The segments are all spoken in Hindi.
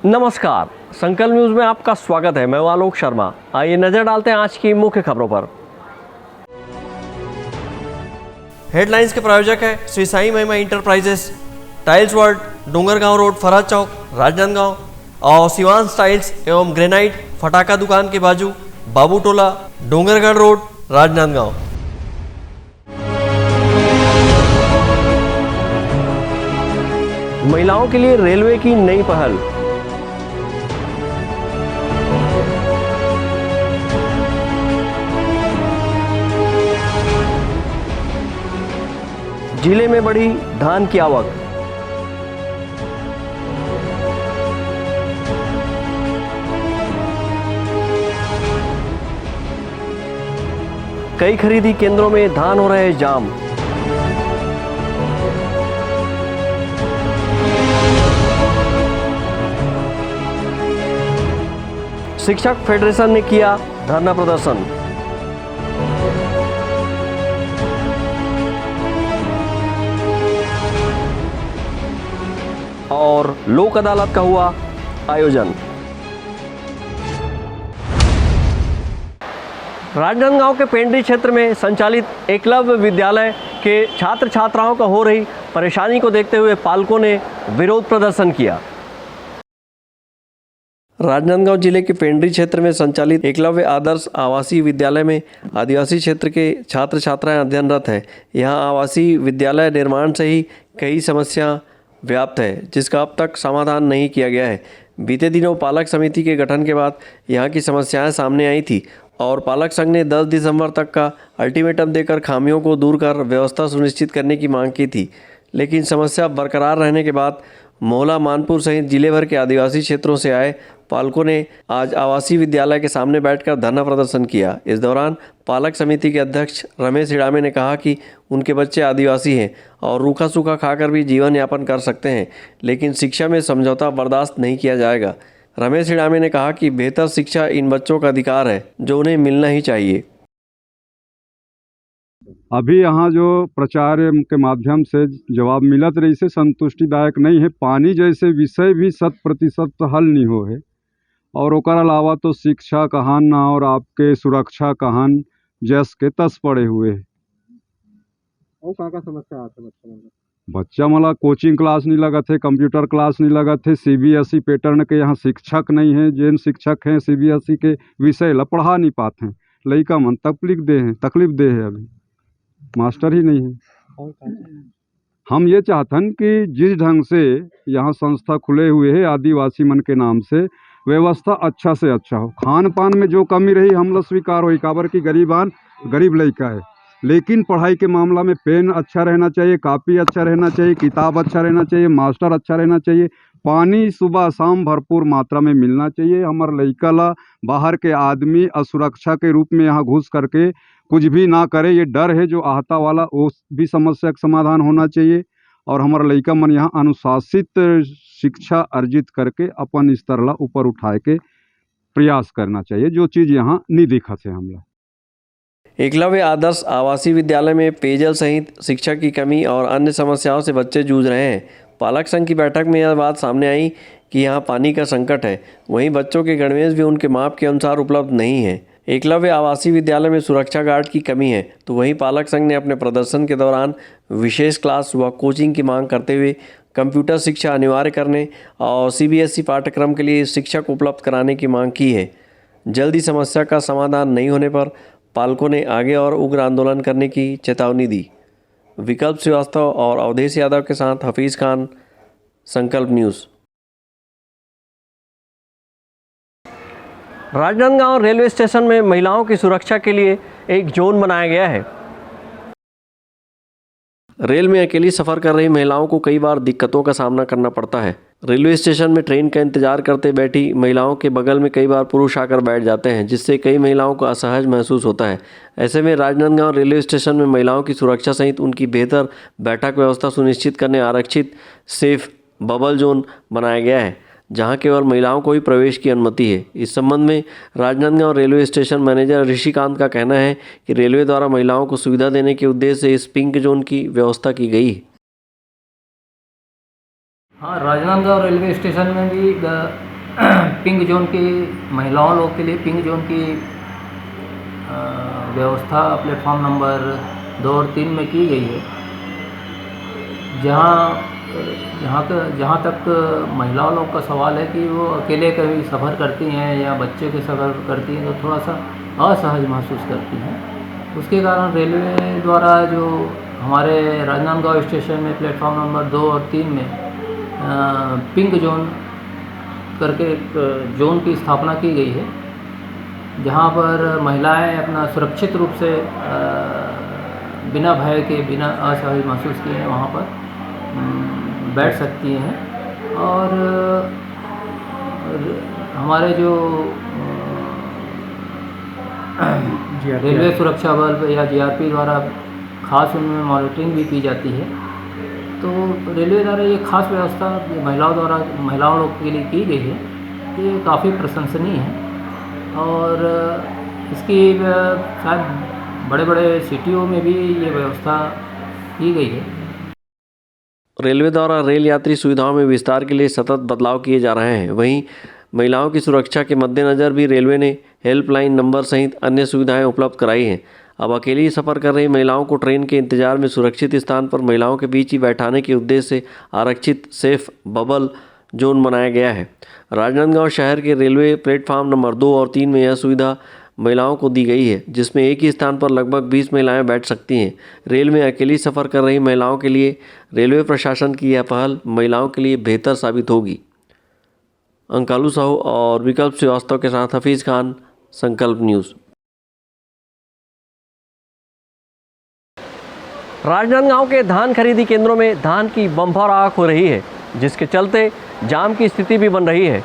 नमस्कार, संकल्प न्यूज में आपका स्वागत है। मैं हूं आलोक शर्मा। आइए नजर डालते हैं आज की मुख्य खबरों पर। हेडलाइंस के प्रायोजक है Shri Sai Mahima enterprises, tiles world, Dongargaon road, Faraz Chowk, Rajnandgaon और शिवांश टाइल्स एवं ग्रेनाइट फटाका दुकान के बाजू, बाबू टोला, डोंगरगढ़ रोड, राजनांदगांव। महिलाओं के लिए रेलवे की नई पहल। जिले में बढ़ी धान की आवक। कई खरीदी केंद्रों में धान हो रहे जाम। शिक्षक फेडरेशन ने किया धरना प्रदर्शन। और लोक अदालत का हुआ आयोजन। राजनांदगांव के पेंड्री क्षेत्र में संचालित एकलव्य विद्यालय के छात्र छात्राओं का हो रही परेशानी को देखते हुए पालकों ने विरोध प्रदर्शन किया। राजनांदगांव जिले के पेंड्री क्षेत्र में संचालित एकलव्य आदर्श आवासीय विद्यालय में आदिवासी क्षेत्र के छात्र छात्राएं अध्ययनरत हैं। यहां आवासीय विद्यालय निर्माण से ही कई समस्या व्याप्त है, जिसका अब तक समाधान नहीं किया गया है। बीते दिनों पालक समिति के गठन के बाद यहां की समस्याएं सामने आई थी और पालक संघ ने 10 दिसंबर तक का अल्टीमेटम देकर खामियों को दूर कर व्यवस्था सुनिश्चित करने की मांग की थी, लेकिन समस्या बरकरार रहने के बाद मोहला, मानपुर सहित जिले भर के आदिवासी क्षेत्रों से आए पालकों ने आज आवासीय विद्यालय के सामने बैठकर धरना प्रदर्शन किया। इस दौरान पालक समिति के अध्यक्ष रमेश हिडामे ने कहा कि उनके बच्चे आदिवासी हैं और रूखा सूखा खाकर भी जीवन यापन कर सकते हैं, लेकिन शिक्षा में समझौता बर्दाश्त नहीं किया जाएगा। रमेश हिडामे ने कहा कि बेहतर शिक्षा इन बच्चों का अधिकार है जो उन्हें मिलना ही चाहिए। अभी यहाँ जो प्रचार के माध्यम से जवाब मिलत रही से संतुष्टिदायक नहीं है। पानी जैसे विषय भी 100% हल नहीं हो है और ओकर अलावा तो शिक्षा कहान ना और आपके सुरक्षा कहान जस के तस पड़े हुए है। और का समस्या आते बच्चा मला कोचिंग क्लास नहीं लगा थे, कंप्यूटर क्लास नहीं लगा थे, CBSE पैटर्न के यहाँ शिक्षक नहीं हैं। जिन शिक्षक हैं CBSE के विषय ला पढ़ा नहीं पाते हैं। लड़का मन तकलीफ दे है, अभी मास्टर ही नहीं है। हम ये चाहतन कि जिस ढंग से यहाँ संस्था खुले हुए है आदिवासी मन के नाम से, व्यवस्था अच्छा से अच्छा हो। खान पान में जो कमी रही हम लोग स्वीकार हो, काबर की गरीब लड़का है, लेकिन पढ़ाई के मामला में पेन अच्छा रहना चाहिए, कापी अच्छा रहना चाहिए, किताब अच्छा रहना चाहिए, मास्टर अच्छा रहना चाहिए, पानी सुबह शाम भरपूर मात्रा में मिलना चाहिए। हमारे लड़का ला बाहर के आदमी असुरक्षा के रूप में यहाँ घुस करके कुछ भी ना करे, ये डर है जो आहता वाला, वो भी समस्या का समाधान होना चाहिए। और हमारा लड़का मन यहाँ अनुशासित शिक्षा अर्जित करके अपन स्तर ला ऊपर उठाए के प्रयास करना चाहिए, जो चीज़ यहाँ नहीं दिखा है। हम लोग एकलव्य आदर्श आवासीय विद्यालय में पेयजल सहित शिक्षा की कमी और अन्य समस्याओं से बच्चे जूझ रहे हैं। पालक संघ की बैठक में यह बात सामने आई कि यहाँ पानी का संकट है, वहीं बच्चों के गणवेश भी उनके माप के अनुसार उपलब्ध नहीं है। एकलव्य आवासीय विद्यालय में सुरक्षा गार्ड की कमी है, तो वहीं पालक संघ ने अपने प्रदर्शन के दौरान विशेष क्लास व कोचिंग की मांग करते हुए कंप्यूटर शिक्षा अनिवार्य करने और CBSE पाठ्यक्रम के लिए शिक्षक उपलब्ध कराने की मांग की है। जल्दी समस्या का समाधान नहीं होने पर पालकों ने आगे और उग्र आंदोलन करने की चेतावनी दी। विकल्प श्रीवास्तव और अवधेश यादव के साथ हफीज़ खान, संकल्प न्यूज़। राजनांदगांव रेलवे स्टेशन में महिलाओं की सुरक्षा के लिए एक जोन बनाया गया है। रेल में अकेली सफ़र कर रही महिलाओं को कई बार दिक्कतों का सामना करना पड़ता है। रेलवे स्टेशन में ट्रेन का इंतजार करते बैठी महिलाओं के बगल में कई बार पुरुष आकर बैठ जाते हैं, जिससे कई महिलाओं को असहज महसूस होता है। ऐसे में राजनांदगांव रेलवे स्टेशन में महिलाओं की सुरक्षा सहित उनकी बेहतर बैठक व्यवस्था सुनिश्चित करने आरक्षित सेफ बबल जोन बनाया गया है, जहां केवल महिलाओं को ही प्रवेश की अनुमति है। इस संबंध में Rajnandgaon railway station manager Rishikant का कहना है कि रेलवे द्वारा महिलाओं को सुविधा देने के उद्देश्य से इस पिंक जोन की व्यवस्था की गई है। हाँ, राजनांदगांव रेलवे स्टेशन में भी पिंक जोन की महिलाओं लोग के लिए पिंक जोन की व्यवस्था प्लेटफॉर्म नंबर 2 और 3 में की गई है। जहाँ तक महिलाओं लोग का सवाल है कि वो अकेले कभी सफ़र करती हैं या बच्चे के सफ़र करती हैं तो थोड़ा सा असहज महसूस करती हैं। उसके कारण रेलवे द्वारा जो हमारे राजनांदगांव स्टेशन में प्लेटफॉर्म नंबर 2 और 3 में पिंक जोन करके एक जोन की स्थापना की गई है, जहाँ पर महिलाएं अपना सुरक्षित रूप से बिना भय के, बिना असहज महसूस किए वहाँ पर बैठ सकती हैं। और हमारे जो रेलवे सुरक्षा बल या जीआरपी द्वारा खास उनमें मॉनिटरिंग भी की जाती है। तो रेलवे द्वारा ये खास व्यवस्था महिलाओं लोग के लिए की गई है, ये काफ़ी प्रशंसनीय है। और इसकी शायद बड़े बड़े सिटियों में भी ये व्यवस्था की गई है। रेलवे द्वारा रेल यात्री सुविधाओं में विस्तार के लिए सतत बदलाव किए जा रहे हैं। वहीं महिलाओं की सुरक्षा के मद्देनज़र भी रेलवे ने हेल्पलाइन नंबर सहित अन्य सुविधाएं उपलब्ध कराई हैं। अब अकेली सफ़र कर रही महिलाओं को ट्रेन के इंतजार में सुरक्षित स्थान पर महिलाओं के बीच ही बैठाने के उद्देश्य से आरक्षित सेफ बबल जोन बनाया गया है। राजनांदगांव शहर के रेलवे प्लेटफॉर्म नंबर 2 और 3 में यह सुविधा महिलाओं को दी गई है, जिसमें एक ही स्थान पर लगभग 20 महिलाएं बैठ सकती हैं। रेल में अकेली सफ़र कर रही महिलाओं के लिए रेलवे प्रशासन की यह पहल महिलाओं के लिए बेहतर साबित होगी। अंकालू साहू और विकल्प श्रीवास्तव के साथ हफीज़ खान, संकल्प न्यूज़। राजनांदगांव के धान खरीदी केंद्रों में धान की बम्पर आवक हो रही है, जिसके चलते जाम की स्थिति भी बन रही है।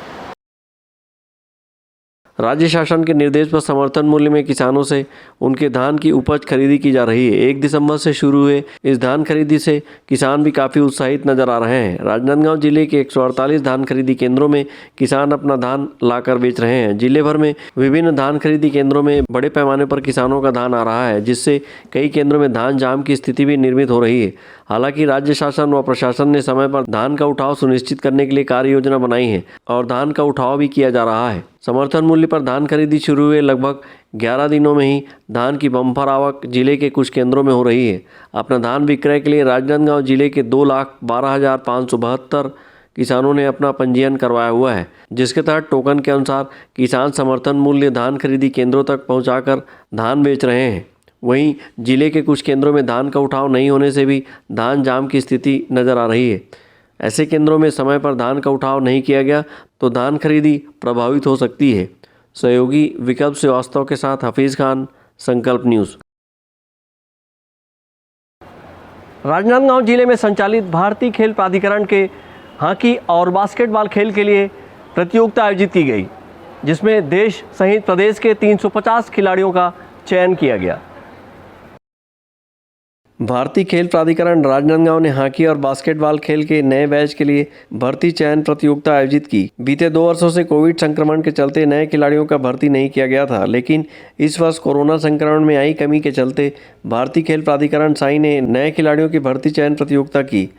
राज्य शासन के निर्देश पर समर्थन मूल्य में किसानों से उनके धान की उपज खरीदी की जा रही है। 1 दिसंबर से शुरू हुए इस धान खरीदी से किसान भी काफ़ी उत्साहित नजर आ रहे हैं। राजनांदगांव जिले के 148 धान खरीदी केंद्रों में किसान अपना धान लाकर बेच रहे हैं। जिले भर में विभिन्न धान खरीदी केंद्रों में बड़े पैमाने पर किसानों का धान आ रहा है, जिससे कई केंद्रों में धान जाम की स्थिति भी निर्मित हो रही है। हालांकि राज्य शासन व प्रशासन ने समय पर धान का उठाव सुनिश्चित करने के लिए कार्य योजना बनाई है और धान का उठाव भी किया जा रहा है। समर्थन मूल्य पर धान खरीदी शुरू हुए लगभग 11 दिनों में ही धान की बम्पर आवक जिले के कुछ केंद्रों में हो रही है। अपना धान विक्रय के लिए राजनांदगांव जिले के 2,12,572 किसानों ने अपना पंजीयन करवाया हुआ है, जिसके तहत टोकन के अनुसार किसान समर्थन मूल्य धान खरीदी केंद्रों तक पहुंचाकर धान बेच रहे हैं। वहीं जिले के कुछ केंद्रों में धान का उठाव नहीं होने से भी धान जाम की स्थिति नज़र आ रही है। ऐसे केंद्रों में समय पर धान का उठाव नहीं किया गया तो धान खरीदी प्रभावित हो सकती है। सहयोगी विकल्प श्रीवास्तव के साथ हफीज़ खान, संकल्प न्यूज़। राजनांदगांव जिले में संचालित भारतीय खेल प्राधिकरण के हॉकी और बास्केटबॉल खेल के लिए प्रतियोगिता आयोजित की गई, जिसमें देश सहित प्रदेश के 350 खिलाड़ियों का चयन किया गया। भारतीय खेल प्राधिकरण राजनांदगांव ने हॉकी और बास्केटबॉल खेल के नए बैच के लिए भर्ती चयन प्रतियोगिता आयोजित की। बीते 2 वर्षों से कोविड संक्रमण के चलते नए खिलाड़ियों का भर्ती नहीं किया गया था, लेकिन इस वर्ष कोरोना संक्रमण में आई कमी के चलते भारतीय खेल प्राधिकरण साई ने नए खिलाड़ियों की भर्ती चयन प्रतियोगिता की।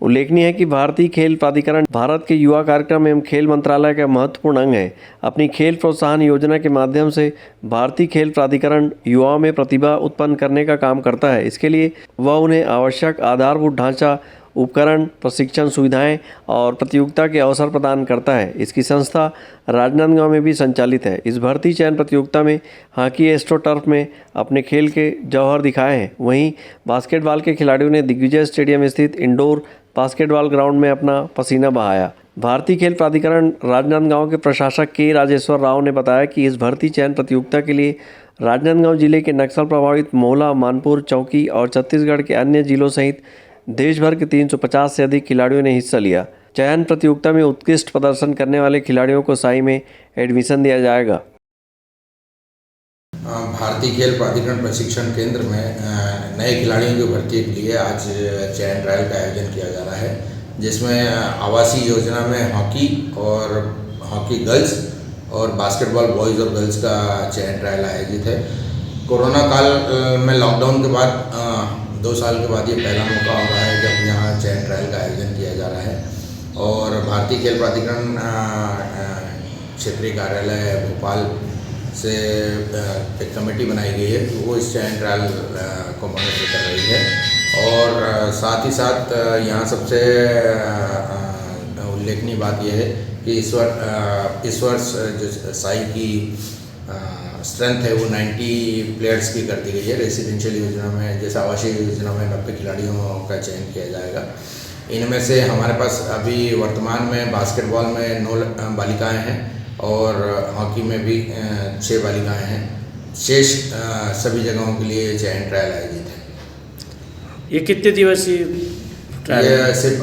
उल्लेखनीय है कि भारतीय खेल प्राधिकरण भारत के युवा कार्यक्रम एवं खेल मंत्रालय का महत्वपूर्ण अंग है। अपनी खेल प्रोत्साहन योजना के माध्यम से भारतीय खेल प्राधिकरण युवाओं में प्रतिभा उत्पन्न करने का काम करता है। इसके लिए वह उन्हें आवश्यक आधारभूत ढांचा, उपकरण, प्रशिक्षण सुविधाएं और प्रतियोगिता के अवसर प्रदान करता है। इसकी संस्था राजनांदगांव में भी संचालित है। इस भर्ती चयन प्रतियोगिता में हॉकी एस्ट्रोटर्फ में अपने खेल के जौहर दिखाए हैं। वहीं बास्केटबॉल के खिलाड़ियों ने दिग्विजय स्टेडियम स्थित इंडोर बास्केटबॉल ग्राउंड में अपना पसीना बहाया। भारतीय खेल प्राधिकरण राजनांदगांव के प्रशासक के राजेश्वर राव ने बताया कि इस भर्ती चयन प्रतियोगिता के लिए राजनांदगांव जिले के नक्सल प्रभावित मोहला, मानपुर, चौकी और छत्तीसगढ़ के अन्य जिलों सहित देश भर के 350 से अधिक खिलाड़ियों ने हिस्सा लिया। चयन प्रतियोगिता में उत्कृष्ट प्रदर्शन करने वाले खिलाड़ियों को साई में एडमिशन दिया जाएगा। भारतीय खेल प्राधिकरण प्रशिक्षण केंद्र में नए खिलाड़ियों की भर्ती के लिए आज चयन ट्रायल का आयोजन किया जा रहा है, जिसमें आवासीय योजना में हॉकी गर्ल्स और बास्केटबॉल बॉयज़ और गर्ल्स का चयन ट्रायल आयोजित है। कोरोना काल में लॉकडाउन के बाद 2 साल के बाद ये पहला मौका हो रहा है जब यहाँ चयन ट्रायल का आयोजन किया जा रहा है। और भारतीय खेल प्राधिकरण क्षेत्रीय कार्यालय भोपाल से एक कमेटी बनाई गई है, वो इस चयन ट्रायल को मॉनिटर कर रही है। और साथ ही साथ यहाँ सबसे उल्लेखनीय बात यह है कि इस वर्ष जो साई की स्ट्रेंथ है वो 90 प्लेयर्स की कर दी गई है। रेसिडेंशियल योजना में, जैसे आवासीय योजना में 90 खिलाड़ियों का चयन किया जाएगा। इनमें से हमारे पास अभी वर्तमान में बास्केटबॉल में 9 बालिकाएं हैं और हॉकी में भी 6 बालिकाएं हैं। शेष सभी जगहों के लिए चयन ट्रायल आयोजित है। ये कितने दिवसीय ट्रायल? ये सिर्फ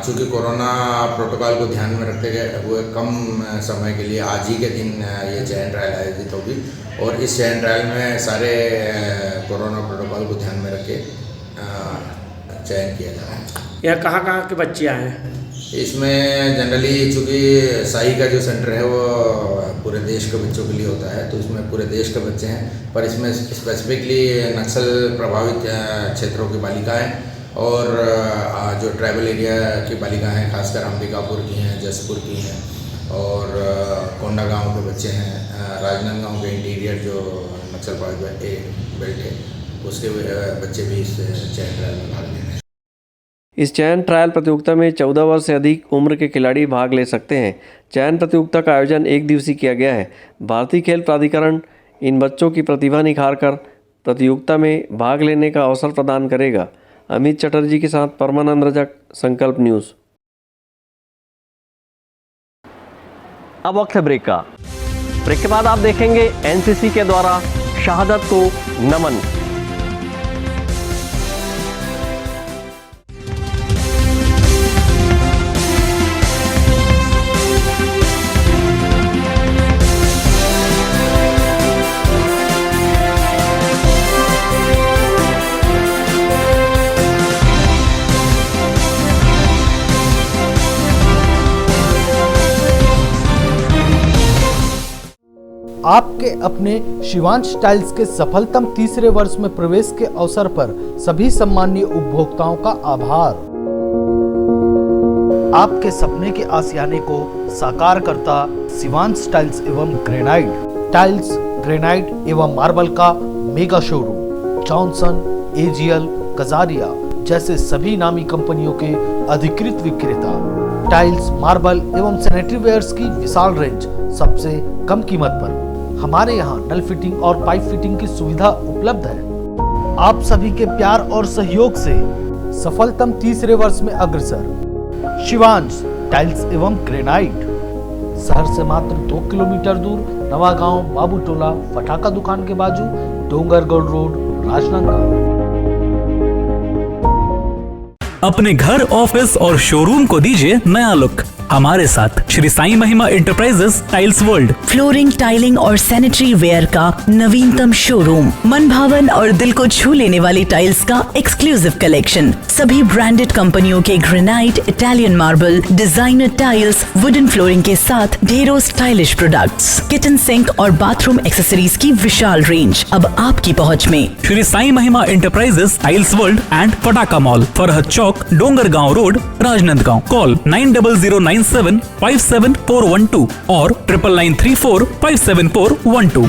चूँकि कोरोना प्रोटोकॉल को ध्यान में रखते हुए कम समय के लिए आज ही के दिन ये चयन ट्रायल आयोजित होगी और इस चयन ट्रायल में सारे कोरोना प्रोटोकॉल को ध्यान में रख के चयन किया जा रहा है। यहाँ कहाँ के बच्चे आए हैं? इसमें जनरली चूँकि साई का जो सेंटर है वो पूरे देश के बच्चों के लिए होता है, तो इसमें पूरे देश के बच्चे हैं, पर इसमें स्पेसिफिकली नक्सल प्रभावित क्षेत्रों की बालिकाएं और जो ट्राइबल एरिया की बालिकाएं हैं, खासकर अंबिकापुर की हैं, जसपुर की हैं और कोंडागांव के बच्चे हैं, राजनांदगांव के इंटीरियर जो नक्सल प्रभावित बेल्ट है उसके बच्चे भी इस चयन ट्रायल में भाग ले रहे हैं। इस चयन ट्रायल प्रतियोगिता में 14 वर्ष से अधिक उम्र के खिलाड़ी भाग ले सकते हैं। चयन प्रतियोगिता का आयोजन 1 दिवसीय किया गया है। भारतीय खेल प्राधिकरण इन बच्चों की प्रतिभा निखारकर प्रतियोगिता में भाग लेने का अवसर प्रदान करेगा। अमित चटर्जी के साथ परमानंद रजक, संकल्प न्यूज़। अब वक्त है ब्रेक का। ब्रेक के बाद आप देखेंगे एनसीसी के द्वारा शहादत को नमन। आपके अपने शिवांश टाइल्स के सफलतम तीसरे वर्ष में प्रवेश के अवसर पर सभी सम्मानीय उपभोक्ताओं का आभार। आपके सपने के आशियाने को साकार करता शिवांश टाइल्स एवं ग्रेनाइट टाइल्स, ग्रेनाइट एवं मार्बल का mega showroom Johnson, AGL, Kajaria जैसे सभी नामी कंपनियों के अधिकृत विक्रेता। टाइल्स, मार्बल एवं सैनिटरी वेयर्स की विशाल रेंज सबसे कम कीमत पर। हमारे यहाँ नल फिटिंग और पाइप फिटिंग की सुविधा उपलब्ध है। आप सभी के प्यार और सहयोग से सफलतम तीसरे वर्ष में अग्रसर शिवांश टाइल्स एवं ग्रेनाइट, शहर से मात्र 2 किलोमीटर दूर, नवागांव बाबूटोला फटाका दुकान के बाजू, डोंगरगढ़ रोड, राजनांदगांव। अपने घर, ऑफिस और शोरूम को दीजिए नया लुक हमारे साथ Shri Sai Mahima enterprises tiles world. Flooring, tiling और सैनिटरी वेयर का नवीनतम शोरूम, मन भावन और दिल को छू लेने वाली टाइल्स का एक्सक्लूसिव कलेक्शन, सभी ब्रांडेड कंपनियों के granite, Italian marble, designer tiles, wooden flooring के साथ ढेरों स्टाइलिश प्रोडक्ट्स, किचन सिंक और बाथरूम एक्सेसरीज की विशाल रेंज अब आपकी पहुंच में। Shri Sai Mahima enterprises tiles world and फटाका मॉल, फरहद चौक, डोंगरगांव रोड, राजनांदगांव। कॉल 9009757412 और 9993457412।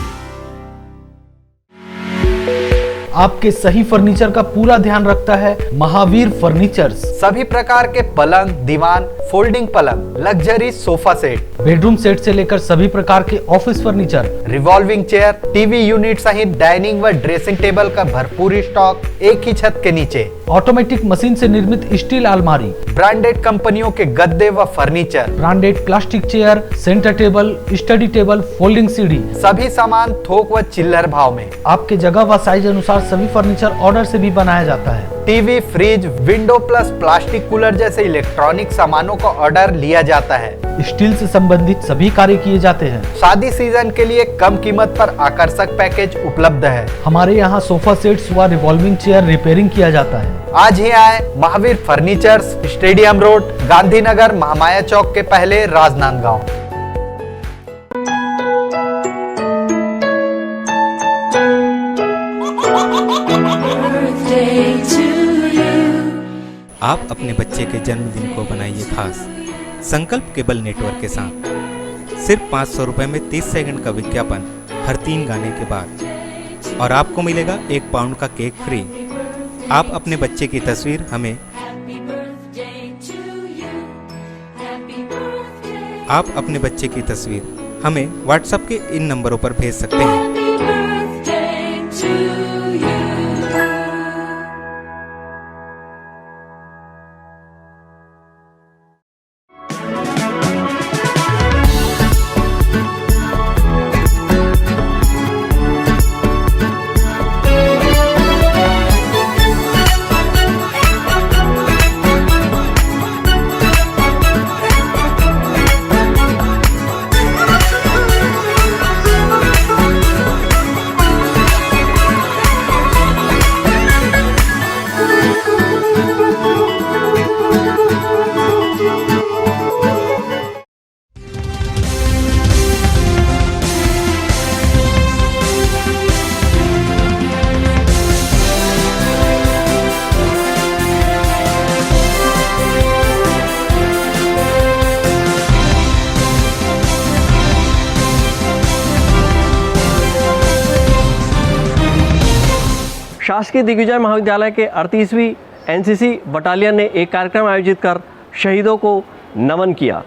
आपके सही फर्नीचर का पूरा ध्यान रखता है महावीर फर्नीचर्स। सभी प्रकार के पलंग, दीवान, फोल्डिंग पलंग, luxury sofa set, bedroom set से लेकर सभी प्रकार के office furniture, revolving chair, TV unit सहित डाइनिंग व ड्रेसिंग टेबल का भरपूर स्टॉक एक ही छत के नीचे। ऑटोमेटिक मशीन से निर्मित स्टील अलमारी, ब्रांडेड कंपनियों के गद्दे व furniture, branded plastic chair, centre table, study table, folding सीढ़ी, सभी सामान थोक व चिल्लर भाव में। आपके जगह व साइज अनुसार सभी फर्नीचर ऑर्डर से भी बनाया जाता है। TV, fridge, window plus plastic cooler जैसे इलेक्ट्रॉनिक सामानों का ऑर्डर लिया जाता है। स्टील से संबंधित सभी कार्य किए जाते हैं। शादी सीजन के लिए कम कीमत पर आकर्षक पैकेज उपलब्ध है। हमारे यहाँ सोफा सेट्स व रिवॉल्विंग चेयर रिपेयरिंग किया जाता है। आज ही आए Mahavir furnitures, stadium road, Gandhinagar, Mahamaya Chowk के पहले, राजनांदगांव। आप अपने बच्चे के जन्मदिन को बनाइए खास संकल्प केबल नेटवर्क के साथ। सिर्फ 500 रुपये में 30 सेकंड का विज्ञापन हर 3 गाने के बाद, और आपको मिलेगा 1 पाउंड का केक फ्री। आप अपने बच्चे की तस्वीर हमें व्हाट्सएप के इन नंबरों पर भेज सकते हैं। शासकीय दिग्विजय महाविद्यालय के 38वीं एनसीसी बटालियन ने एक कार्यक्रम आयोजित कर शहीदों को नमन किया।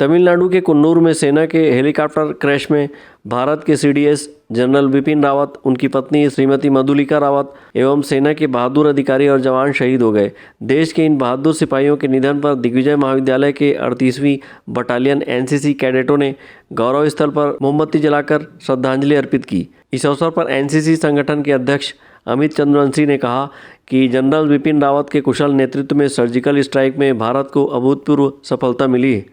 तमिलनाडु के कुन्नूर में सेना के हेलीकॉप्टर क्रैश में भारत के सीडीएस जनरल विपिन रावत, उनकी पत्नी श्रीमती मधुलिका रावत एवं सेना के बहादुर अधिकारी और जवान शहीद हो गए। देश के इन बहादुर सिपाहियों के निधन पर दिग्विजय महाविद्यालय के 38वीं बटालियन एनसीसी कैडेटों ने गौरव स्थल पर मोमबत्ती जलाकर श्रद्धांजलि अर्पित की। इस अवसर पर एनसीसी संगठन के अध्यक्ष अमित चंद्रवंशी ने कहा कि जनरल विपिन रावत के कुशल नेतृत्व में सर्जिकल स्ट्राइक में भारत को अभूतपूर्व सफलता मिली।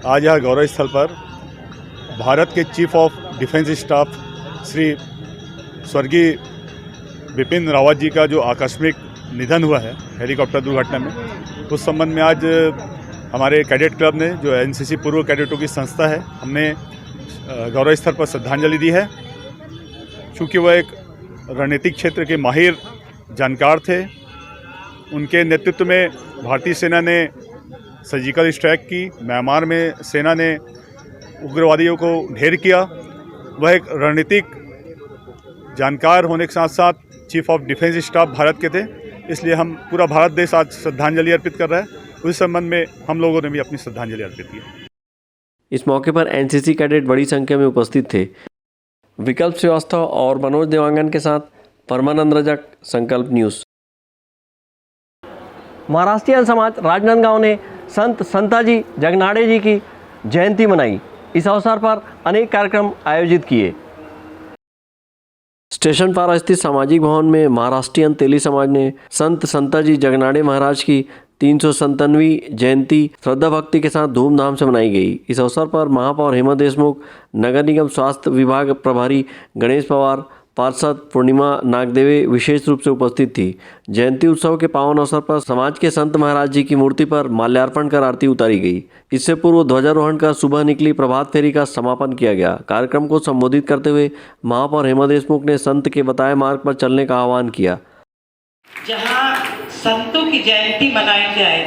आज यहाँ गौरव स्थल पर भारत के chief of defence staff Shri स्वर्गीय विपिन रावत जी का जो आकस्मिक निधन हुआ है हेलीकॉप्टर दुर्घटना में, उस संबंध में आज हमारे कैडेट क्लब ने, जो एनसीसी पूर्व कैडेटों की संस्था है, हमने गौरव स्थल पर श्रद्धांजलि दी है। चूँकि वह एक रणनीतिक क्षेत्र के माहिर जानकार थे, उनके नेतृत्व में भारतीय सेना ने सर्जिकल स्ट्राइक की, म्यांमार में सेना ने उग्रवादियों को ढेर किया। वह एक रणनीतिक जानकार होने के साथ साथ chief of defence staff Bharat के थे, इसलिए हम पूरा भारत देश आज श्रद्धांजलि अर्पित कर रहा है। उस संबंध में हम लोगों ने भी अपनी श्रद्धांजलि अर्पित की। इस मौके पर एनसीसी कैडेट बड़ी संख्या में उपस्थित थे। विकल्प श्रीवास्तव और मनोज देवांगन के साथ परमानंद रजक, संकल्प न्यूज़। महाराष्ट्रीयन समाज राजनांदगांव ने संत संताजी जगनाड़े जी की जयंती मनाई। इस अवसर पर अनेक कार्यक्रम आयोजित किए। स्टेशन पारा स्थित सामाजिक भवन में महाराष्ट्रीयन तेली समाज ने संत संताजी जगनाड़े महाराज की 357वीं जयंती श्रद्धा भक्ति के साथ धूमधाम से मनाई गई। इस अवसर पर महापौर हेमा देशमुख, नगर निगम स्वास्थ्य विभाग प्रभारी गणेश पवार, पार्षद पूर्णिमा नागदेवे विशेष रूप से उपस्थित थी। जयंती उत्सव के पावन अवसर पर समाज के संत महाराज जी की मूर्ति पर माल्यार्पण कर आरती उतारी गई। इससे पूर्व ध्वजारोहण कर सुबह निकली प्रभात फेरी का समापन किया गया। कार्यक्रम को संबोधित करते हुए महापौर हेमा देशमुख ने संत के बताए मार्ग पर चलने का आह्वान किया। जहाँ संतों की जयंती मनाई जाए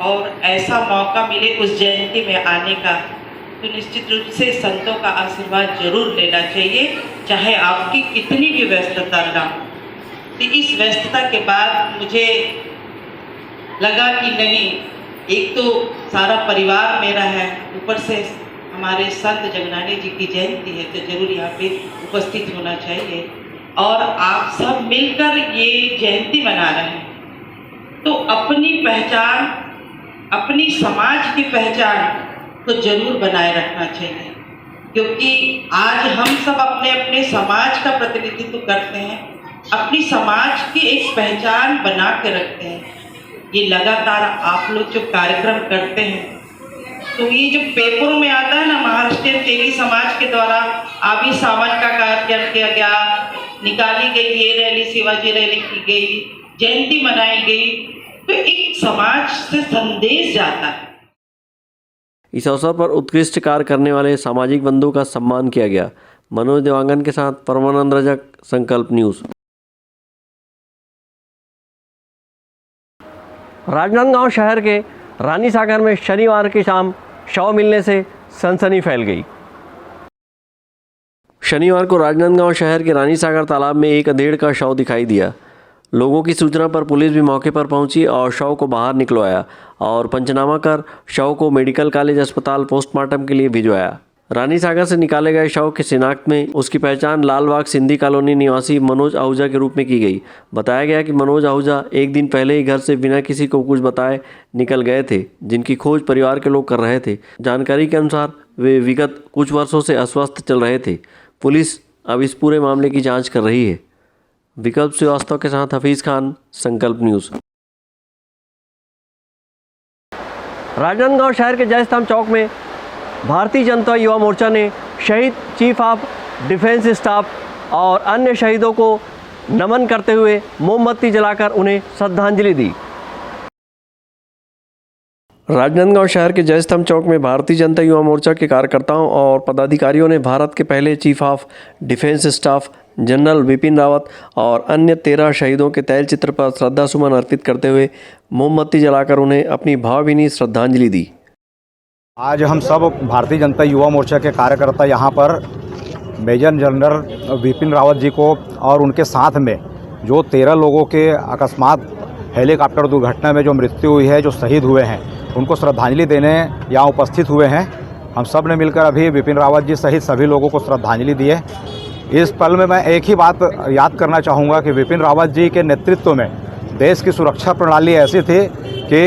और ऐसा मौका मिले उस जयंती में आने का, तो निश्चित रूप से संतों का आशीर्वाद जरूर लेना चाहिए, चाहे आपकी कितनी भी व्यस्तता ना। तो इस व्यस्तता के बाद मुझे लगा कि नहीं, एक तो सारा परिवार मेरा है, ऊपर से हमारे संत जगनाड़े जी की जयंती है, तो जरूर यहाँ पे उपस्थित होना चाहिए। और आप सब मिलकर ये जयंती मना रहे हैं, तो अपनी पहचान, अपनी समाज की पहचान तो जरूर बनाए रखना चाहिए, क्योंकि आज हम सब अपने अपने समाज का प्रतिनिधित्व करते हैं, अपनी समाज की एक पहचान बना के रखते हैं। ये लगातार आप लोग जो कार्यक्रम करते हैं, तो ये जो पेपरों में आता है ना, महाराष्ट्रीय तेली समाज के द्वारा आवी सावन का कार्यक्रम किया गया, निकाली गई ये रैली, शिवाजी रैली की गई, जयंती मनाई गई, तो एक समाज से संदेश जाता है। इस अवसर पर उत्कृष्ट कार्य करने वाले सामाजिक बंधुओं का सम्मान किया गया। मनोज देवांगन के साथ परमानंद रजक, संकल्प न्यूज़। राजनांदगांव शहर के रानी सागर में शनिवार की शाम शव मिलने से सनसनी फैल गई। शनिवार को राजनांदगांव शहर के रानी सागर तालाब में एक अधेड़ का शव दिखाई दिया। लोगों की सूचना पर पुलिस भी मौके पर पहुंची और शव को बाहर निकलवाया और पंचनामा कर शव को मेडिकल कॉलेज अस्पताल पोस्टमार्टम के लिए भिजवाया। रानी सागर से निकाले गए शव की शिनाख्त में उसकी पहचान लालबाग सिंधी कॉलोनी निवासी मनोज आहूजा के रूप में की गई। बताया गया कि मनोज आहूजा एक दिन पहले ही घर से बिना किसी को कुछ बताए निकल गए थे, जिनकी खोज परिवार के लोग कर रहे थे। जानकारी के अनुसार वे विगत कुछ वर्षों से अस्वस्थ चल रहे थे। पुलिस अब इस पूरे मामले की जांच कर रही है। विकल्प श्रीवास्तव के साथ हफीज खान, संकल्प न्यूज़। राजनांदगांव शहर के जयस्तंभ चौक में भारतीय जनता युवा मोर्चा ने शहीद चीफ ऑफ डिफेंस स्टाफ और अन्य शहीदों को नमन करते हुए मोमबत्ती जलाकर उन्हें श्रद्धांजलि दी। राजनांदगांव शहर के जयस्तंभ चौक में भारतीय जनता युवा मोर्चा के कार्यकर्ताओं और पदाधिकारियों ने भारत के पहले chief of defence staff general Bipin Rawat और अन्य 13 शहीदों के तैलचित्र पर श्रद्धा सुमन अर्पित करते हुए मोमबत्ती जलाकर उन्हें अपनी भावभीनी श्रद्धांजलि दी। आज हम सब भारतीय जनता युवा मोर्चा के कार्यकर्ता यहाँ पर मेजर जनरल बिपिन रावत जी को और उनके साथ में जो 13 लोगों के अकस्मात हेलीकॉप्टर दुर्घटना में जो मृत्यु हुई है, जो शहीद हुए हैं, उनको श्रद्धांजलि देने यहाँ उपस्थित हुए हैं। हम सब ने मिलकर अभी बिपिन रावत जी सहित सभी लोगों को श्रद्धांजलि दी है। इस पल में मैं एक ही बात याद करना चाहूँगा कि बिपिन रावत जी के नेतृत्व में देश की सुरक्षा प्रणाली ऐसी थी कि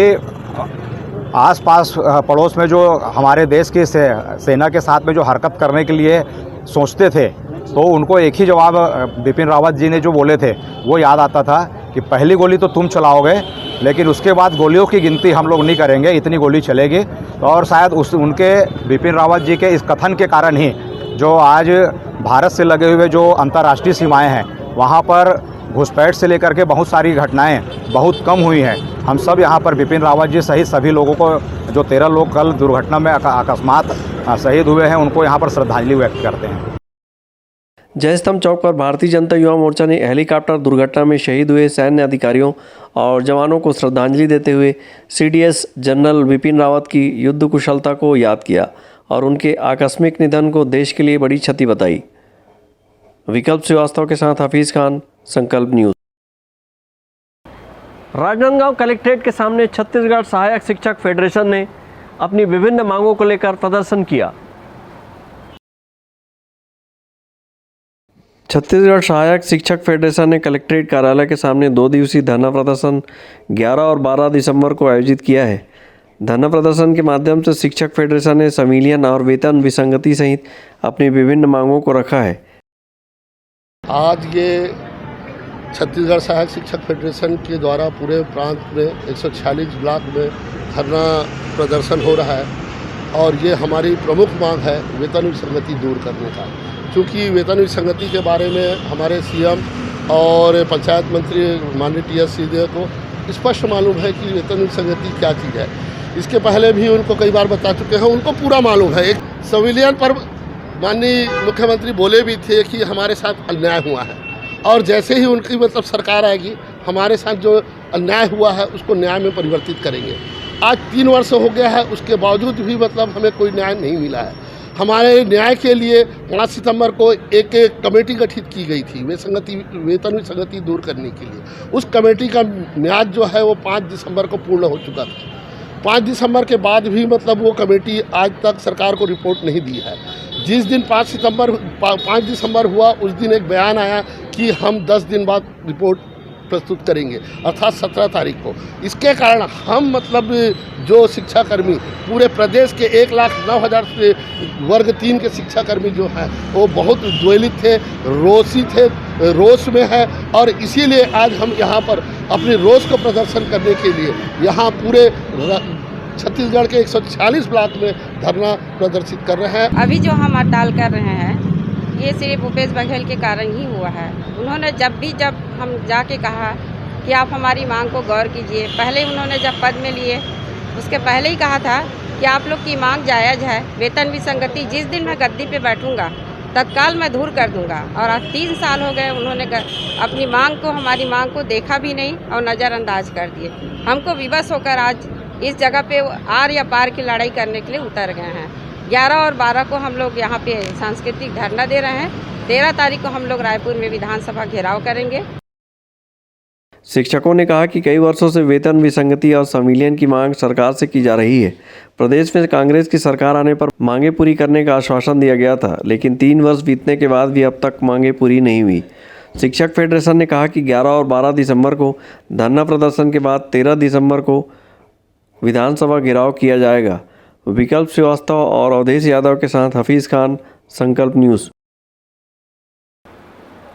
आसपास पड़ोस में जो हमारे देश की सेना के साथ में जो हरकत करने के लिए सोचते थे, तो उनको एक ही जवाब बिपिन रावत जी ने जो बोले थे वो याद आता था कि पहली गोली तो तुम चलाओगे, लेकिन उसके बाद गोलियों की गिनती हम लोग नहीं करेंगे, इतनी गोली चलेगी। और शायद उनके बिपिन रावत जी के इस कथन के कारण ही जो आज भारत से लगे हुए जो अंतर्राष्ट्रीय सीमाएँ हैं, वहाँ पर घुसपैठ से लेकर के बहुत सारी घटनाएं बहुत कम हुई हैं। हम सब यहाँ पर बिपिन रावत जी सहित सभी लोगों को, जो 13 लोग कल दुर्घटना में अकस्मात शहीद हुए हैं, उनको यहाँ पर श्रद्धांजलि व्यक्त करते हैं। जयस्तंभ चौक पर भारतीय जनता युवा मोर्चा ने हेलीकॉप्टर दुर्घटना में शहीद हुए सैन्य अधिकारियों और जवानों को श्रद्धांजलि देते हुए CDS जनरल बिपिन रावत की युद्ध कुशलता को याद किया और उनके आकस्मिक निधन को देश के लिए बड़ी क्षति बताई। विकल्प श्रीवास्तव के साथ हफीज खान, संकल्प न्यूज़। राजनांदगांव कलेक्ट्रेट के सामने छत्तीसगढ़ सहायक शिक्षक फेडरेशन ने अपनी विभिन्न मांगों को लेकर प्रदर्शन किया। छत्तीसगढ़ सहायक शिक्षक फेडरेशन ने कलेक्ट्रेट कार्यालय के सामने 2 दिवसीय धरना प्रदर्शन 11 और 12 दिसंबर को आयोजित किया है। धरना प्रदर्शन के माध्यम से शिक्षक फेडरेशन ने संविलियन और वेतन विसंगति सहित अपनी विभिन्न मांगों को रखा है। आज ये छत्तीसगढ़ सहायक शिक्षक फेडरेशन के द्वारा पूरे प्रांत में 146 ब्लॉक में धरना प्रदर्शन हो रहा है और ये हमारी प्रमुख मांग है वेतन विसंगति दूर करने का। क्योंकि वेतन विसंगति के बारे में हमारे CM और पंचायत मंत्री माननीय TS सिंहदेव को स्पष्ट मालूम है कि वेतन विसंगति क्या चीज़ है। इसके पहले भी उनको कई बार बता चुके हैं, उनको पूरा मालूम है। एक संविलियन पर माननीय मुख्यमंत्री बोले भी थे कि हमारे साथ अन्याय हुआ है और जैसे ही उनकी सरकार आएगी, हमारे साथ जो अन्याय हुआ है उसको न्याय में परिवर्तित करेंगे। आज 3 वर्ष हो गया है, उसके बावजूद भी हमें कोई न्याय नहीं मिला है। हमारे न्याय के लिए 5 सितंबर को एक कमेटी गठित की गई थी वेतन विसंगति दूर करने के लिए। उस कमेटी का म्याद जो है वो 5 दिसंबर को पूर्ण हो चुका था। 5 दिसंबर के बाद भी वो कमेटी आज तक सरकार को रिपोर्ट नहीं दी है। जिस दिन 5 दिसंबर हुआ, उस दिन एक बयान आया कि हम 10 दिन बाद रिपोर्ट प्रस्तुत करेंगे, अर्थात 17 तारीख को। इसके कारण हम जो शिक्षाकर्मी पूरे प्रदेश के 1,09,000 से वर्ग 3 के शिक्षाकर्मी जो हैं वो बहुत उद्वेलित थे, रोषी थे, रोष में है और इसीलिए आज हम यहाँ पर अपने रोष को प्रदर्शन करने के लिए यहाँ पूरे छत्तीसगढ़ के 146 ब्लॉक में धरना प्रदर्शित कर रहे हैं। अभी जो हम हड़ताल कर रहे हैं ये सिर्फ भूपेश बघेल के कारण ही हुआ है। उन्होंने जब हम जाके कहा कि आप हमारी मांग को गौर कीजिए, पहले उन्होंने जब पद में लिए उसके पहले ही कहा था कि आप लोग की मांग जायज़ है, वेतन विसंगति जिस दिन मैं गद्दी पे बैठूंगा तत्काल मैं दूर कर दूंगा। और आज 3 साल हो गए उन्होंने हमारी मांग को देखा भी नहीं और नज़रअंदाज कर दिए। हमको विवश होकर आज इस जगह पे आर या पार की लड़ाई करने के लिए उतर गए हैं। 11 और 12 को हम लोग यहाँ पे सांस्कृतिक धरना दे रहे हैं। 13 तारीख को हम लोग रायपुर में विधानसभा घेराव करेंगे। शिक्षकों ने कहा कि कई वर्षों से वेतन विसंगति और संविलियन की मांग सरकार से की जा रही है। प्रदेश में कांग्रेस की सरकार आने पर मांगे पूरी करने का आश्वासन दिया गया था, लेकिन 3 वर्ष बीतने के बाद भी अब तक मांगे पूरी नहीं हुई। शिक्षक फेडरेशन ने कहा कि 11 और 12 दिसंबर को धरना प्रदर्शन के बाद 13 दिसंबर को विधानसभा घेराव किया जाएगा। विकल्प श्रीवास्तव और अवधेश यादव के साथ हफीज खान, संकल्प न्यूज़।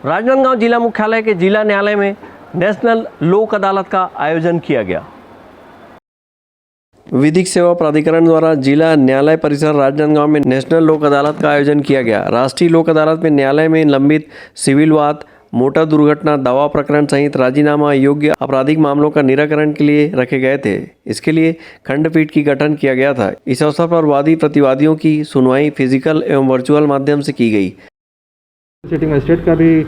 राजनांदगांव जिला मुख्यालय के जिला न्यायालय में नेशनल लोक अदालत का आयोजन किया गया। विधिक सेवा प्राधिकरण द्वारा जिला न्यायालय परिसर राजनांदगांव में नेशनल लोक अदालत का आयोजन किया गया। राष्ट्रीय लोक अदालत में न्यायालय में लंबित सिविल वाद, मोटर दुर्घटना दावा प्रकरण सहित राजीनामा योग्य आपराधिक मामलों का निराकरण के लिए रखे गए थे। इसके लिए खंडपीठ की गठन किया गया था। इस अवसर पर वादी प्रतिवादियों की सुनवाई फिजिकल एवं वर्चुअल माध्यम से की गई। सिटिंग मजिस्ट्रेट का भी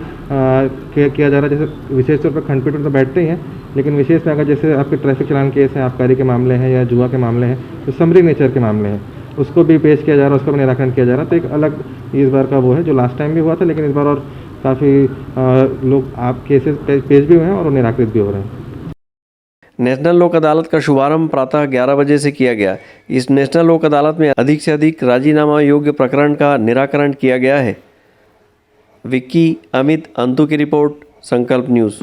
किया जा रहा है। जैसे विशेष तौर पर खंडपीठ में तो बैठते ही हैं, लेकिन विशेष में अगर जैसे आपके ट्रैफिक चालान केस हैं, आबकारी के मामले हैं या जुआ के मामले हैं, तो समरी नेचर के मामले हैं, उसको भी पेश किया जा रहा है, उसका भी निराकरण किया जा रहा है। तो एक अलग इस बार का वो है जो लास्ट टाइम भी हुआ था, लेकिन इस बार और काफ़ी लोग आप केसेस पेश भी हुए हैं और निराकृत भी हो रहे हैं। नेशनल लोक अदालत का शुभारंभ प्रातः 11 बजे से किया गया। इस नेशनल लोक अदालत में अधिक से अधिक राजीनामा योग्य प्रकरण का निराकरण किया गया है। विक्की अमित अंतु की रिपोर्ट, संकल्प न्यूज़।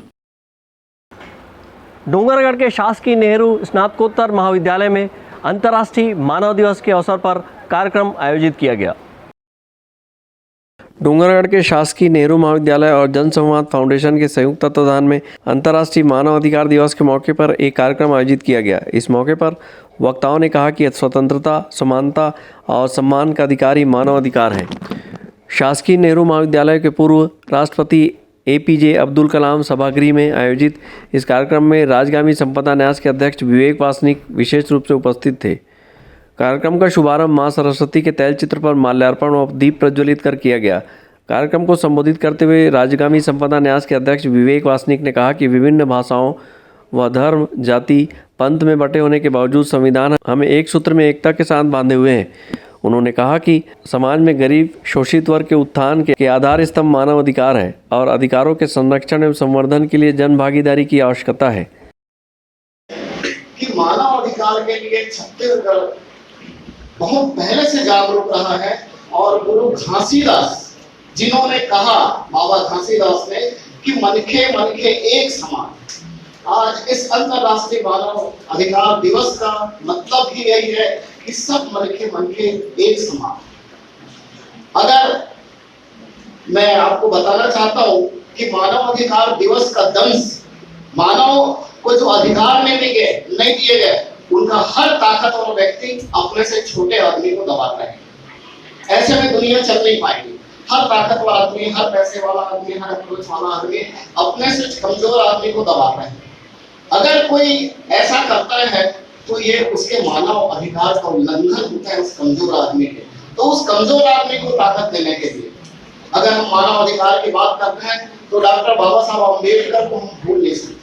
डोंगरगढ़ के शासकीय नेहरू स्नातकोत्तर महाविद्यालय में अंतर्राष्ट्रीय मानव दिवस के अवसर पर कार्यक्रम आयोजित किया गया। डोंगरगढ़ के शासकीय नेहरू महाविद्यालय और जनसंवाद फाउंडेशन के संयुक्त तत्वाधान में अंतर्राष्ट्रीय मानव अधिकार दिवस के मौके पर एक कार्यक्रम आयोजित किया गया। इस मौके पर वक्ताओं ने कहा कि स्वतंत्रता, समानता और सम्मान का अधिकार ही मानव अधिकार है। शासकीय नेहरू महाविद्यालय के पूर्व राष्ट्रपति APJ अब्दुल कलाम सभागृह में आयोजित इस कार्यक्रम में राजगामी संपदा न्यास के अध्यक्ष विवेक वासनिक विशेष रूप से उपस्थित थे। कार्यक्रम का शुभारंभ मां सरस्वती के तैलचित्र पर माल्यार्पण और दीप प्रज्वलित कर किया गया। कार्यक्रम को संबोधित करते हुए राजगामी संपदा न्यास के अध्यक्ष विवेक वासनिक ने कहा कि विभिन्न भाषाओं व धर्म, जाति, पंथ में बटे होने के बावजूद संविधान हमें एक सूत्र में एकता के साथ बांधे हुए हैं। उन्होंने कहा कि समाज में गरीब शोषित वर्ग के उत्थान के आधार स्तंभ मानव अधिकार है और अधिकारों के संरक्षण एवं संवर्धन के लिए जन भागीदारी की आवश्यकता है। कि मानव अधिकार के लिए छत्तीसगढ़ बहुत पहले से जागरूक रहा है और गुरु घासीदास जिन्होंने कहा, बाबा घासीदास ने, कि मनखे मनखे एक समान। आज इस अंतर्राष्ट्रीय मानव अधिकार दिवस का मतलब ही यही है कि सब मनखे मनखे एक समान। अगर मैं आपको बताना चाहता हूं कि मानव अधिकार दिवस का दंश मानव को जो अधिकार नहीं दिए गए, उनका हर ताकतवर व्यक्ति अपने से छोटे आदमी को दबाता है। ऐसे में दुनिया चल नहीं पाएगी। हर ताकतवर आदमी, हर पैसे वाला आदमी, हर अप्रोच वाला आदमी अपने से कमजोर आदमी को दबाता है। अगर कोई ऐसा करता है तो ये उसके मानव अधिकार का उल्लंघन होता है उस कमजोर आदमी के। तो उस कमजोर आदमी को ताकत देने के लिए अगर हम मानव अधिकार की बात करते हैं तो डॉक्टर बाबा साहब अम्बेडकर को हम भूल नहीं सकते।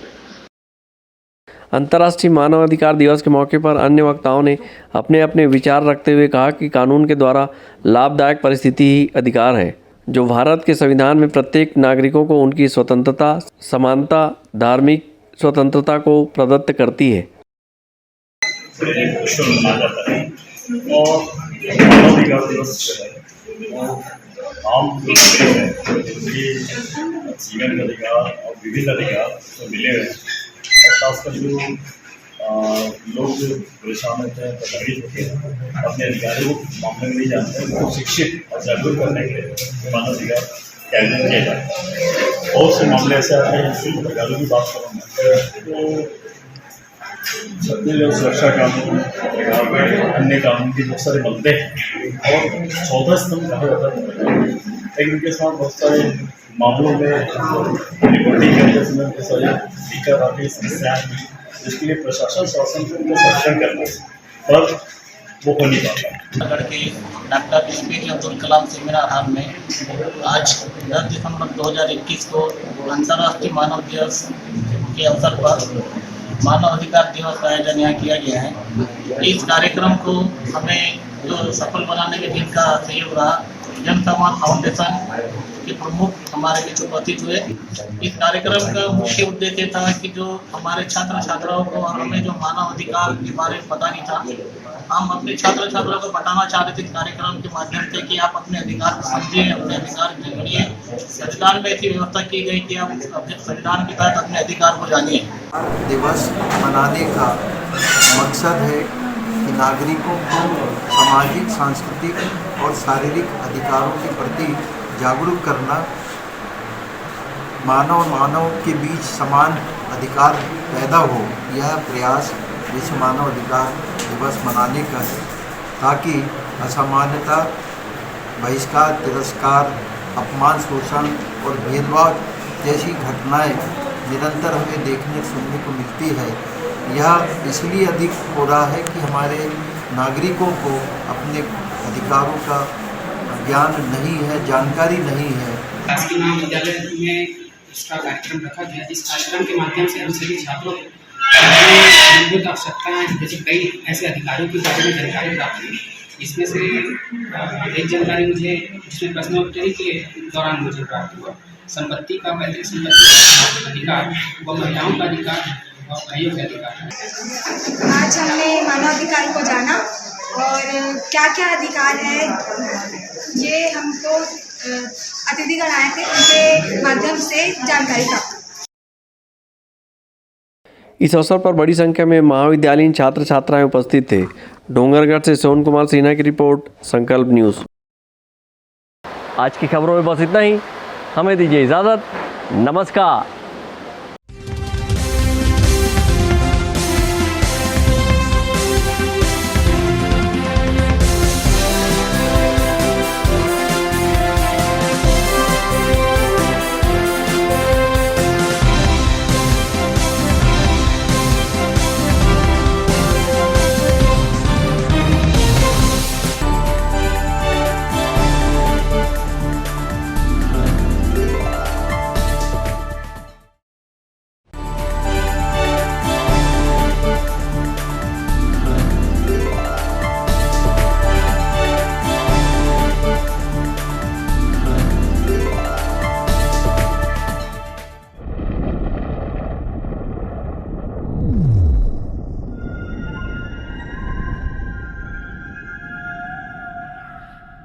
अंतर्राष्ट्रीय मानव अधिकार दिवस के मौके पर अन्य वक्ताओं ने अपने अपने विचार रखते हुए कहा कि कानून के द्वारा लाभदायक परिस्थिति ही अधिकार है, जो भारत के संविधान में प्रत्येक नागरिकों को उनकी स्वतंत्रता, समानता, धार्मिक स्वतंत्रता को प्रदत्त करती है। और मानव अधिकार दिवस आम जीवन का अधिकार और विभिन्न अधिकार तो मिले हुए हैं। और खासकर जो लोग परेशान होते हैं, प्रभावित होते हैं, अपने अधिकारों को मामले में नहीं जानते हैं, उनको शिक्षित और जागरूक करने के लिए मानव अधिकार कैबिनेट किया जाता है। बहुत से मामले ऐसे आते हैं जिससे अधिकारों की बात करूँगा तो छत्तीसगढ़ सुरक्षा कानून, अन्य कानून के बहुत सारे मद्दे हैं और 14 स्तंभ कहा जाता है। लेकिन इनके साथ बहुत सारे मामलों में रिपोर्टिंग करते समय बहुत सारी दिक्कत आती है, समस्याएं, जिसके लिए प्रशासन शासन को उनको संरक्षण करना है, पर वो हो नहीं पाता। नगर के doctor APJ Abdul Kalam seminar hall में आज 10 दिसंबर 2021 को अंतर्राष्ट्रीय मानव दिवस के अवसर पर मानव अधिकार दिवस का आयोजन यहाँ किया गया है। इस कार्यक्रम को हमें जो सफल बनाने में जिनका सहयोग रहा, जन सम्मान फाउंडेशन के प्रमुख हमारे बीच उपस्थित हुए। इस कार्यक्रम का मुख्य उद्देश्य था कि जो हमारे छात्र छात्राओं को और हमें जो मानव अधिकार के बारे में पता नहीं था, हम अपने छात्र छात्राओं को बताना चाहते थे इस कार्यक्रम के माध्यम से कि आप अपने अधिकार को समझिए, अपने अधिकार को जानिए। संविधान में ऐसी व्यवस्था की गई कि आप अपने संविधान के तहत अपने अधिकार को जानिए। दिवस मनाने का मकसद है कि नागरिकों को सामाजिक, सांस्कृतिक और शारीरिक अधिकारों के प्रति जागरूक करना, मानव के बीच समान अधिकार पैदा हो, यह प्रयास विश्व मानव अधिकार दिवस मनाने का है, ताकि असमानता, बहिष्कार, तिरस्कार, अपमान, शोषण और भेदभाव जैसी घटनाएं निरंतर हमें देखने सुनने को मिलती है। यह इसलिए अधिक हो रहा है कि हमारे नागरिकों को अपने अधिकारों का ज्ञान नहीं है, जानकारी नहीं है। शासकीय महाविद्यालय में इसका कार्यक्रम रखा गया, जिस कार्यक्रम के माध्यम से हम सभी छात्रों को मूलभूत आवश्यकताएं जैसे कई ऐसे अधिकारियों के बारे में जानकारी प्राप्त हुई। इसमें से एक जानकारी मुझे इसमें प्रश्नोत्तरी के दौरान मुझे प्राप्त हुआ। संपत्ति का, पैतृक संपत्ति का अधिकार व महिलाओं का अधिकार और भाइयों का अधिकार। आज हमने मानवाधिकार को जाना और क्या क्या अधिकार है ये हमको अतिथिगण आए थे, उनके माध्यम से जानकारी प्राप्त। इस अवसर पर बड़ी संख्या में महाविद्यालयीन छात्र छात्राएं उपस्थित थे। डोंगरगढ़ से सोन कुमार सिन्हा की रिपोर्ट, संकल्प न्यूज़। आज की खबरों में बस इतना ही। हमें दीजिए इजाज़त। नमस्कार।